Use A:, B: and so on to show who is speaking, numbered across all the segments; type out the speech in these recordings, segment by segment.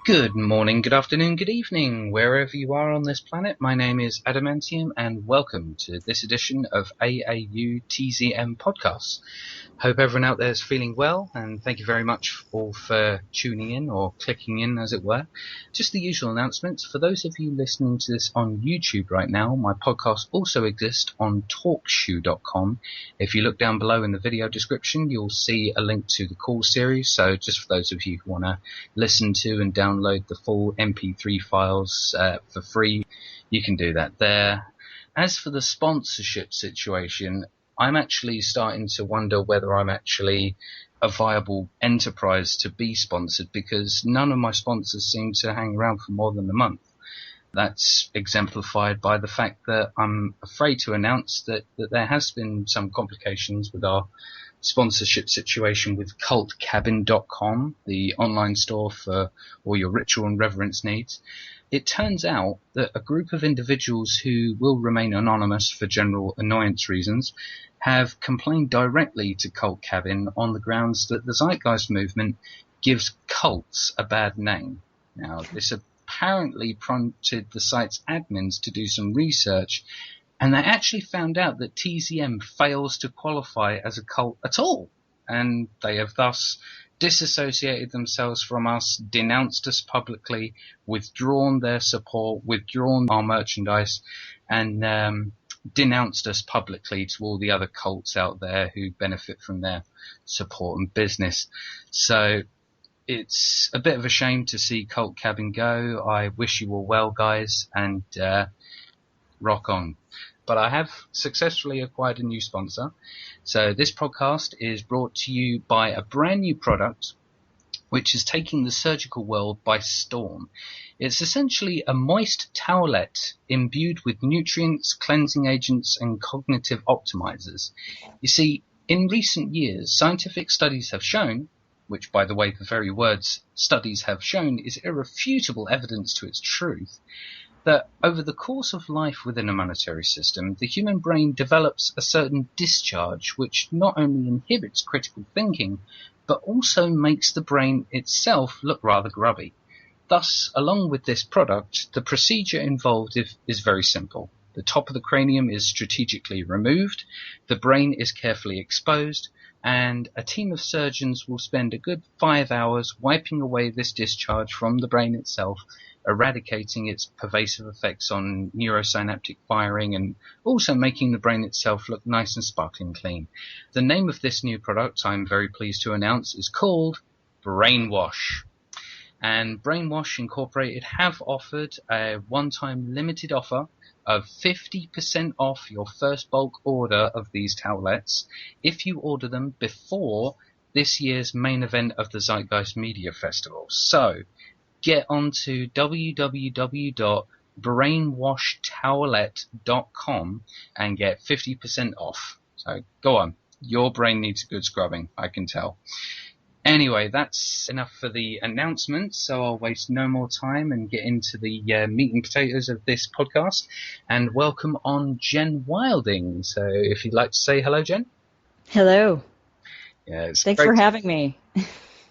A: Good morning, good afternoon, good evening, wherever you are on this planet. My name is Adamantium, and welcome to this edition of AAU TZM Podcasts. Hope everyone out there is feeling well, and thank you very much all for tuning in, or clicking in, as it were. Just the usual announcements. For those of you listening to this on YouTube right now, my podcast also exists on TalkShoe.com. If you look down below in the video description, you'll see a link to the call series. So just for those of you who want to listen to and download the full MP3 files for free, you can do that there. As for the sponsorship situation, I'm actually starting to wonder whether I'm actually a viable enterprise to be sponsored, because none of my sponsors seem to hang around for more than a month. That's exemplified by the fact that I'm afraid to announce that there has been some complications with our sponsorship situation with cultcabin.com, the online store for all your ritual and reverence needs. It turns out that a group of individuals who will remain anonymous for general annoyance reasons have complained directly to Cult Cabin on the grounds that the Zeitgeist movement gives cults a bad name. Now, this apparently prompted the site's admins to do some research, and they actually found out that TZM fails to qualify as a cult at all, and they have thus disassociated themselves from us, denounced us publicly, withdrawn their support, withdrawn our merchandise, and denounced us publicly to all the other cults out there who benefit from their support and business. So it's a bit of a shame to see Cult Cabin go. I wish you all well, guys, and rock on. But I have successfully acquired a new sponsor. So this podcast is brought to you by a brand new product which is taking the surgical world by storm. It's essentially a moist towelette imbued with nutrients, cleansing agents, and cognitive optimizers. You see, in recent years, scientific studies have shown, which, by the way, the very words studies have shown is irrefutable evidence to its truth, that over the course of life within a monetary system, the human brain develops a certain discharge which not only inhibits critical thinking, but also makes the brain itself look rather grubby. Thus, along with this product, the procedure involved is very simple. The top of the cranium is strategically removed, the brain is carefully exposed, and a team of surgeons will spend a good 5 hours wiping away this discharge from the brain itself, eradicating its pervasive effects on neurosynaptic firing, and also making the brain itself look nice and sparkling clean. The name of this new product, I'm very pleased to announce, is called Brainwash. And Brainwash Incorporated have offered a one-time limited offer of 50% off your first bulk order of these towelettes if you order them before this year's main event of the Zeitgeist Media Festival. So get onto www.brainwashtowelette.com and get 50% off. So go on. Your brain needs a good scrubbing, I can tell. Anyway, that's enough for the announcements, so I'll waste no more time and get into the meat and potatoes of this podcast, and welcome on Jen Wilding. So if you'd like to say hello, Jen.
B: Hello.
A: Yeah,
B: Thanks for having me.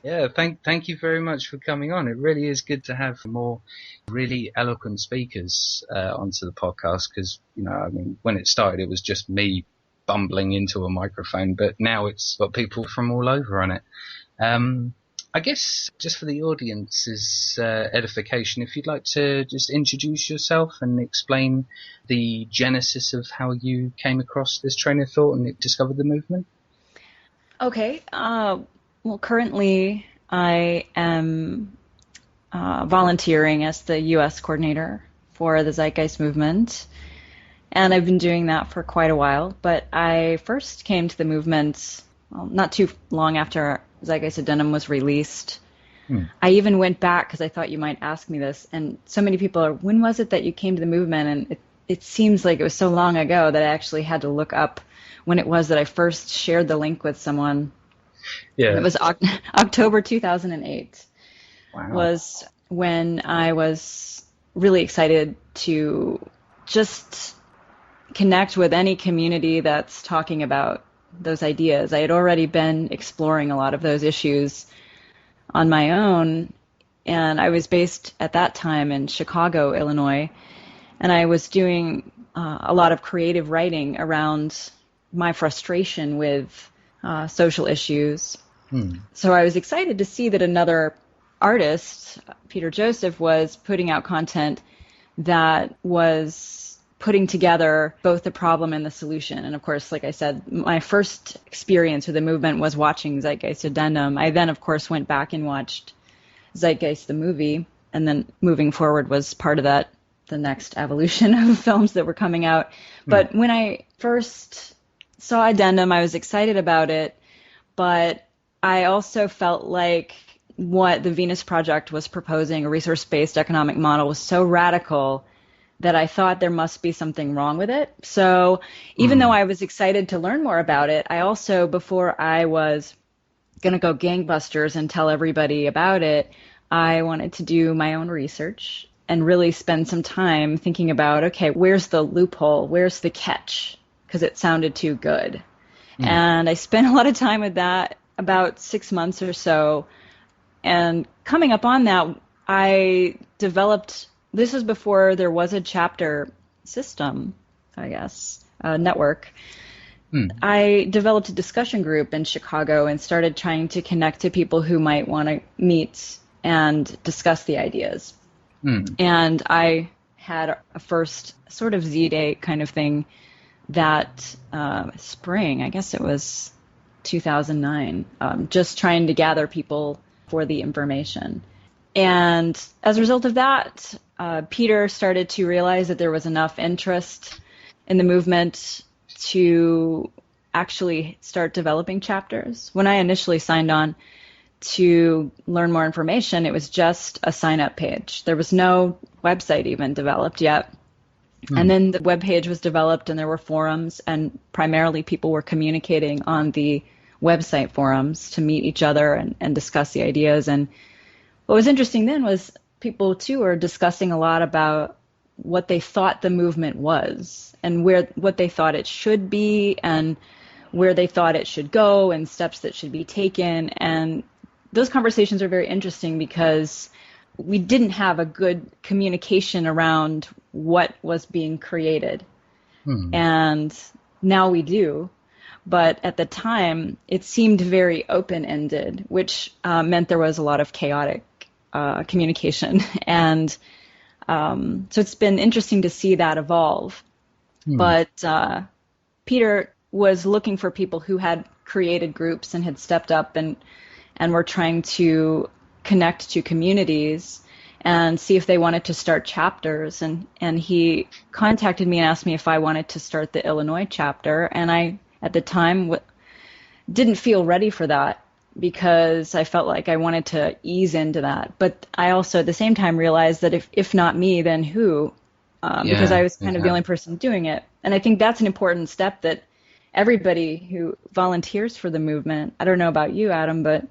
A: Yeah, thank you very much for coming on. It really is good to have more really eloquent speakers onto the podcast, because, you know, I mean, when it started, it was just me bumbling into a microphone, but now it's got people from all over on it. I guess just for the audience's edification, if you'd like to just introduce yourself and explain the genesis of how you came across this train of thought and discovered the movement.
B: Okay. Well, currently I am volunteering as the U.S. coordinator for the Zeitgeist movement, and I've been doing that for quite a while. But I first came to the movement not too long after Zeitgeist Addendum was released. I even went back because I thought you might ask me this, and so many people are, when was it that you came to the movement? And it seems like it was so long ago that I actually had to look up when it was that I first shared the link with someone. Yeah. It was October 2008. Wow. Was when I was really excited to just connect with any community that's talking about those ideas. I had already been exploring a lot of those issues on my own, And I was based at that time in Chicago, Illinois, and I was doing a lot of creative writing around my frustration with social issues. So I was excited to see that another artist, Peter Joseph, was putting out content that was putting together both the problem and the solution. And of course, like I said, my first experience with the movement was watching Zeitgeist Addendum. I then, of course, went back and watched Zeitgeist the movie, and then moving forward was part of that, the next evolution of films that were coming out. But when I first saw Addendum, I was excited about it, but I also felt like what the Venus Project was proposing, a resource-based economic model, was so radical that I thought there must be something wrong with it. So even though I was excited to learn more about it, I also, before I was going to go gangbusters and tell everybody about it, I wanted to do my own research and really spend some time thinking about, okay, where's the loophole? Where's the catch? Because it sounded too good. And I spent a lot of time with that, about 6 months or so. And coming up on that, I developed, this was before there was a chapter system, I guess, network. I developed a discussion group in Chicago and started trying to connect to people who might want to meet and discuss the ideas. And I had a first sort of Z-Day kind of thing that spring, I guess it was 2009, just trying to gather people for the information. And as a result of that, Peter started to realize that there was enough interest in the movement to actually start developing chapters. When I initially signed on to learn more information, it was just a sign-up page. There was no website even developed yet. And then the web page was developed and there were forums, and primarily people were communicating on the website forums to meet each other and discuss the ideas. And what was interesting then was people too were discussing a lot about what they thought the movement was and what they thought it should be and where they thought it should go and steps that should be taken. And those conversations are very interesting because we didn't have a good communication around what was being created. And now we do. But at the time, it seemed very open-ended, which meant there was a lot of chaotic communication. And so it's been interesting to see that evolve. But Peter was looking for people who had created groups and had stepped up and were trying to connect to communities and see if they wanted to start chapters. And he contacted me and asked me if I wanted to start the Illinois chapter. And I, at the time, didn't feel ready for that because I felt like I wanted to ease into that. But I also, at the same time, realized that if not me, then who? Because I was kind of the only person doing it. And I think that's an important step that everybody who volunteers for the movement, I don't know about you, Adam, but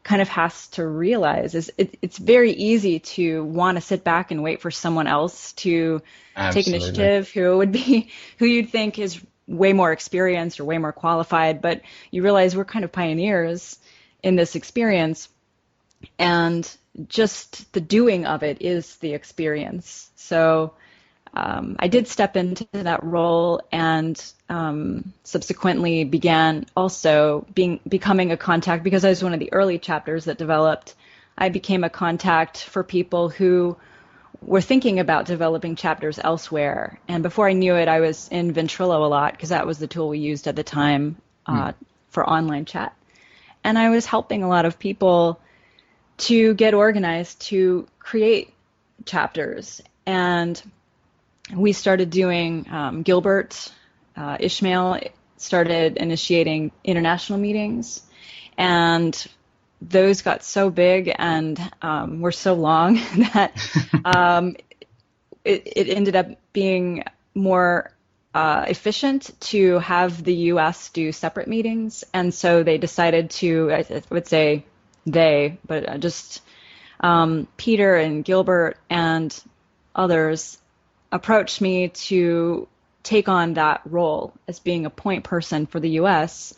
B: kind of has to realize is it's very easy to want to sit back and wait for someone else to take initiative who you'd think is way more experienced or way more qualified, but you realize we're kind of pioneers in this experience, and just the doing of it is the experience. So I did step into that role and subsequently began also becoming a contact because I was one of the early chapters that developed. I became a contact for people who were thinking about developing chapters elsewhere. And before I knew it, I was in Ventrilo a lot because that was the tool we used at the time for online chat. And I was helping a lot of people to get organized to create chapters. And we started doing Gilbert, Ishmael started initiating international meetings, and those got so big and were so long that it ended up being more efficient to have the U.S. do separate meetings. And so they decided to, I would say just Peter and Gilbert and others approached me to take on that role as being a point person for the U.S.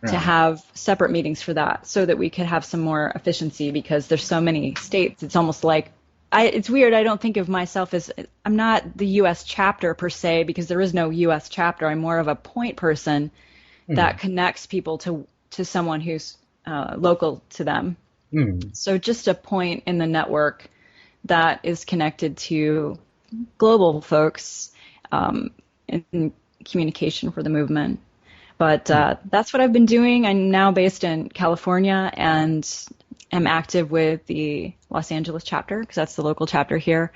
B: to
A: Right.
B: have separate meetings for that so that we could have some more efficiency because there's so many states. It's almost like it's weird. I don't think of myself as I'm not the U.S. chapter per se because there is no U.S. chapter. I'm more of a point person
A: Hmm.
B: that connects people to someone who's local to them.
A: Hmm.
B: So just a point in the network that is connected to global folks in communication for the movement. But
A: Hmm.
B: that's what I've been doing. I'm now based in California and am active with the Los Angeles chapter because that's the local chapter here,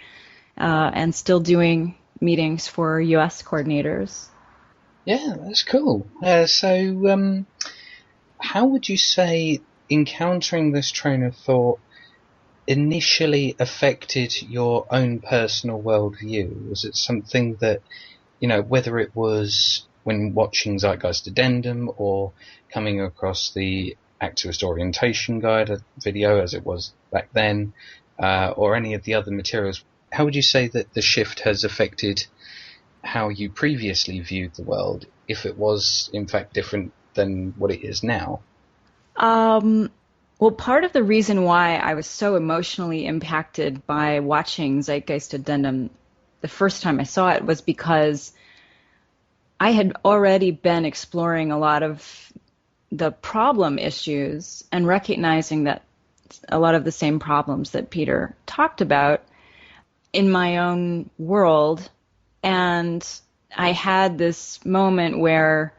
B: and still doing meetings for U.S. coordinators.
A: Yeah, that's cool. How would you say encountering this train of thought initially affected your own personal worldview? Was it something that, whether it was when watching Zeitgeist Addendum or coming across the Activist Orientation Guide video as it was back then, or any of the other materials, how would you say that the shift has affected how you previously viewed the world, if it was in fact different than what it is now?
B: Um, well, part of the reason why I was so emotionally impacted by watching Zeitgeist Addendum the first time I saw it was because I had already been exploring a lot of the problem issues and recognizing that a lot of the same problems that Peter talked about in my own world. And I had this moment where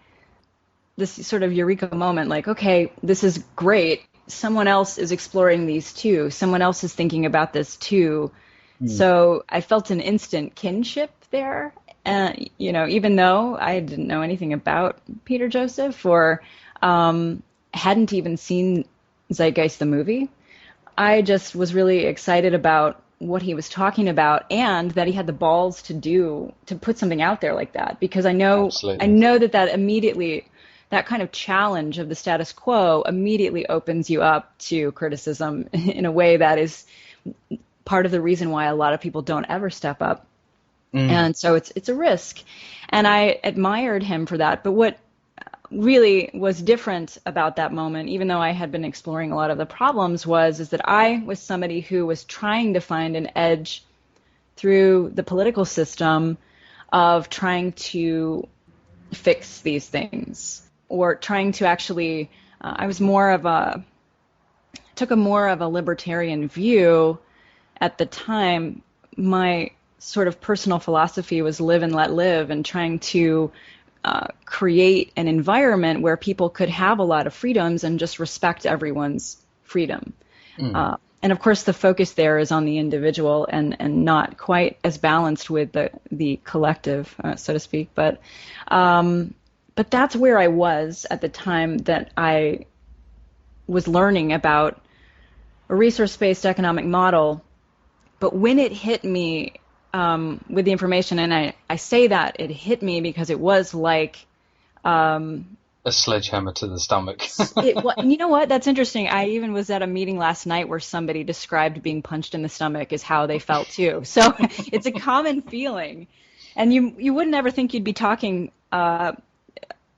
B: this sort of eureka moment, like, okay, this is great. Someone else is exploring these too. Someone else is thinking about this too.
A: Mm.
B: So I felt an instant kinship there. And, even though I didn't know anything about Peter Joseph or hadn't even seen Zeitgeist the movie, I just was really excited about what he was talking about and that he had the balls to put something out there like that because I
A: Absolutely.
B: know that immediately that kind of challenge of the status quo immediately opens you up to criticism in a way that is part of the reason why a lot of people don't ever step up.
A: Mm.
B: And so it's a risk. And I admired him for that. But what really was different about that moment, even though I had been exploring a lot of the problems, is that I was somebody who was trying to find an edge through the political system of trying to fix these things or trying to actually I was more of a took a more of a libertarian view at the time. My sort of personal philosophy was live and let live and trying to create an environment where people could have a lot of freedoms and just respect everyone's freedom.
A: Mm.
B: And of course, the focus there is on the individual and not quite as balanced with the collective, so to speak. But that's where I was at the time that I was learning about a resource-based economic model. But when it hit me with the information, and I say that it hit me because it was like
A: A sledgehammer to the stomach.
B: you know what? That's interesting. I even was at a meeting last night where somebody described being punched in the stomach as how they felt too. So it's a common feeling. And you wouldn't ever think you'd be talking,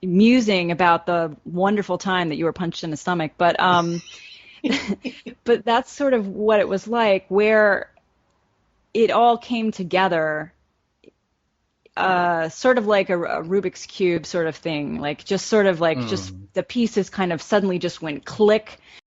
B: musing about the wonderful time that you were punched in the stomach. But that's sort of what it was like, where it all came together, sort of like a Rubik's Cube sort of thing, like just sort of like just
A: Mm.
B: the pieces kind of suddenly just went click